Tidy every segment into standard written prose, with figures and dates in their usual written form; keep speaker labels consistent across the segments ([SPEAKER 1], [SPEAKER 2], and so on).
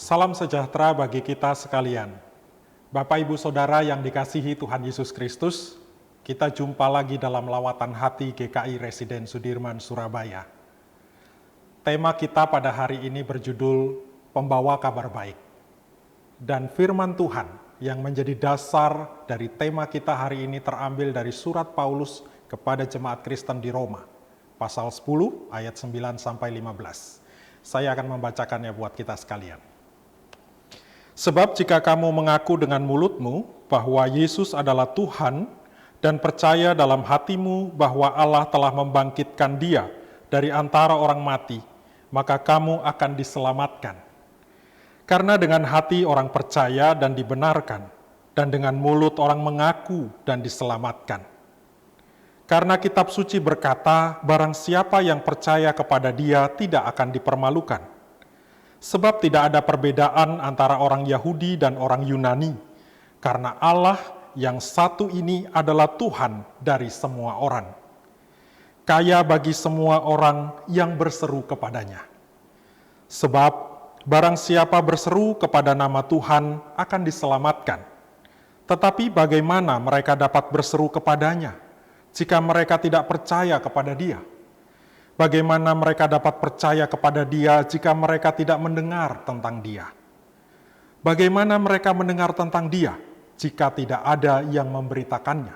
[SPEAKER 1] Salam sejahtera bagi kita sekalian. Bapak, Ibu, Saudara yang dikasihi Tuhan Yesus Kristus, kita jumpa lagi dalam lawatan hati GKI Residen Sudirman, Surabaya. Tema kita pada hari ini berjudul Pembawa Kabar Baik. Dan firman Tuhan yang menjadi dasar dari tema kita hari ini terambil dari surat Paulus kepada jemaat Kristen di Roma, pasal 10 ayat 9-15. Saya akan membacakannya buat kita sekalian. Sebab jika kamu mengaku dengan mulutmu bahwa Yesus adalah Tuhan dan percaya dalam hatimu bahwa Allah telah membangkitkan Dia dari antara orang mati, maka kamu akan diselamatkan. Karena dengan hati orang percaya dan dibenarkan, dan dengan mulut orang mengaku dan diselamatkan. Karena kitab suci berkata, barang siapa yang percaya kepada Dia tidak akan dipermalukan. Sebab tidak ada perbedaan antara orang Yahudi dan orang Yunani, karena Allah yang satu ini adalah Tuhan dari semua orang, kaya bagi semua orang yang berseru kepadanya. Sebab barang siapa berseru kepada nama Tuhan akan diselamatkan. Tetapi bagaimana mereka dapat berseru kepadanya jika mereka tidak percaya kepada Dia? Bagaimana mereka dapat percaya kepada Dia jika mereka tidak mendengar tentang Dia? Bagaimana mereka mendengar tentang Dia jika tidak ada yang memberitakannya?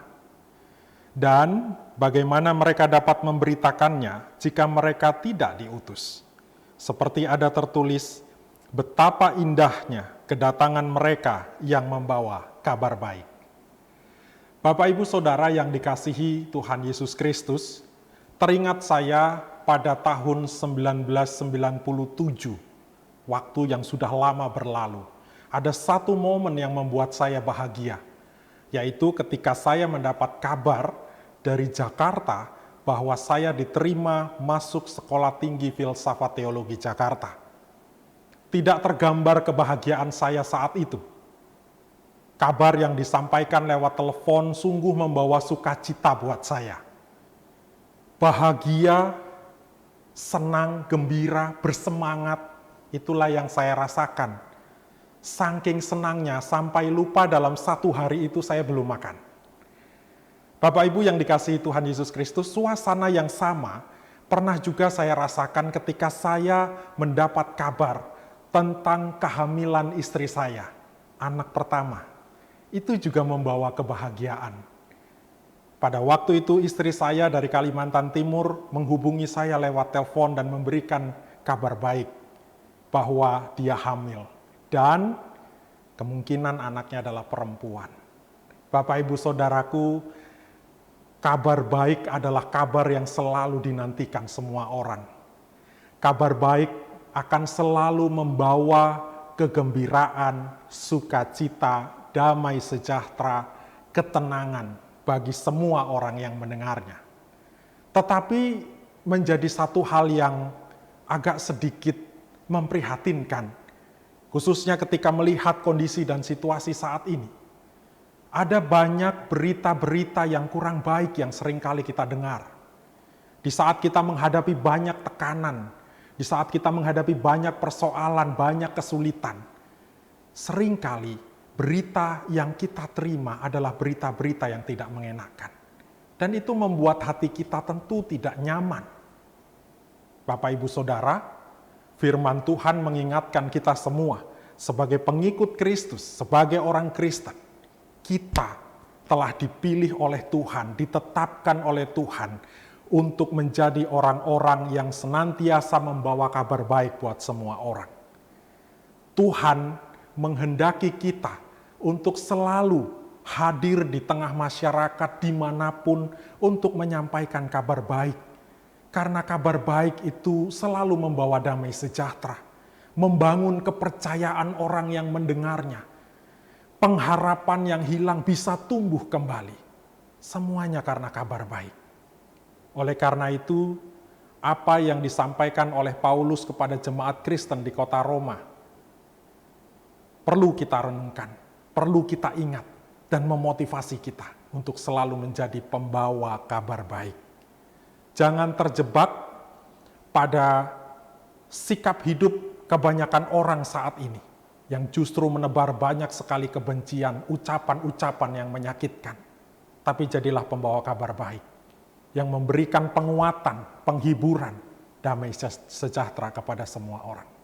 [SPEAKER 1] Dan bagaimana mereka dapat memberitakannya jika mereka tidak diutus? Seperti ada tertulis, betapa indahnya kedatangan mereka yang membawa kabar baik. Bapak, Ibu, Saudara yang dikasihi Tuhan Yesus Kristus, teringat saya pada tahun 1997, waktu yang sudah lama berlalu. Ada satu momen yang membuat saya bahagia, yaitu ketika saya mendapat kabar dari Jakarta bahwa saya diterima masuk Sekolah Tinggi Filsafat Teologi Jakarta. Tidak tergambar kebahagiaan saya saat itu. Kabar yang disampaikan lewat telepon sungguh membawa sukacita buat saya. Bahagia, senang, gembira, bersemangat, itulah yang saya rasakan. Saking senangnya sampai lupa dalam satu hari itu saya belum makan. Bapak Ibu yang dikasihi Tuhan Yesus Kristus, suasana yang sama pernah juga saya rasakan ketika saya mendapat kabar tentang kehamilan istri saya, anak pertama. Itu juga membawa kebahagiaan. Pada waktu itu istri saya dari Kalimantan Timur menghubungi saya lewat telepon dan memberikan kabar baik bahwa dia hamil dan kemungkinan anaknya adalah perempuan. Bapak, Ibu, Saudaraku, kabar baik adalah kabar yang selalu dinantikan semua orang. Kabar baik akan selalu membawa kegembiraan, sukacita, damai sejahtera, ketenangan bagi semua orang yang mendengarnya. Tetapi menjadi satu hal yang agak sedikit memprihatinkan, khususnya ketika melihat kondisi dan situasi saat ini. Ada banyak berita-berita yang kurang baik yang seringkali kita dengar. Di saat kita menghadapi banyak tekanan, di saat kita menghadapi banyak persoalan, banyak kesulitan, seringkali berita yang kita terima adalah berita-berita yang tidak mengenakan. Dan itu membuat hati kita tentu tidak nyaman. Bapak, Ibu, Saudara, firman Tuhan mengingatkan kita semua sebagai pengikut Kristus, sebagai orang Kristen. Kita telah dipilih oleh Tuhan, ditetapkan oleh Tuhan untuk menjadi orang-orang yang senantiasa membawa kabar baik buat semua orang. Tuhan menghendaki kita untuk selalu hadir di tengah masyarakat dimanapun untuk menyampaikan kabar baik. Karena kabar baik itu selalu membawa damai sejahtera, membangun kepercayaan orang yang mendengarnya. Pengharapan yang hilang bisa tumbuh kembali. Semuanya karena kabar baik. Oleh karena itu, apa yang disampaikan oleh Paulus kepada jemaat Kristen di kota Roma perlu kita renungkan, perlu kita ingat, dan memotivasi kita untuk selalu menjadi pembawa kabar baik. Jangan terjebak pada sikap hidup kebanyakan orang saat ini. yang justru menebar banyak sekali kebencian, ucapan-ucapan yang menyakitkan. Tapi jadilah pembawa kabar baik, yang memberikan penguatan, penghiburan, damai sejahtera kepada semua orang.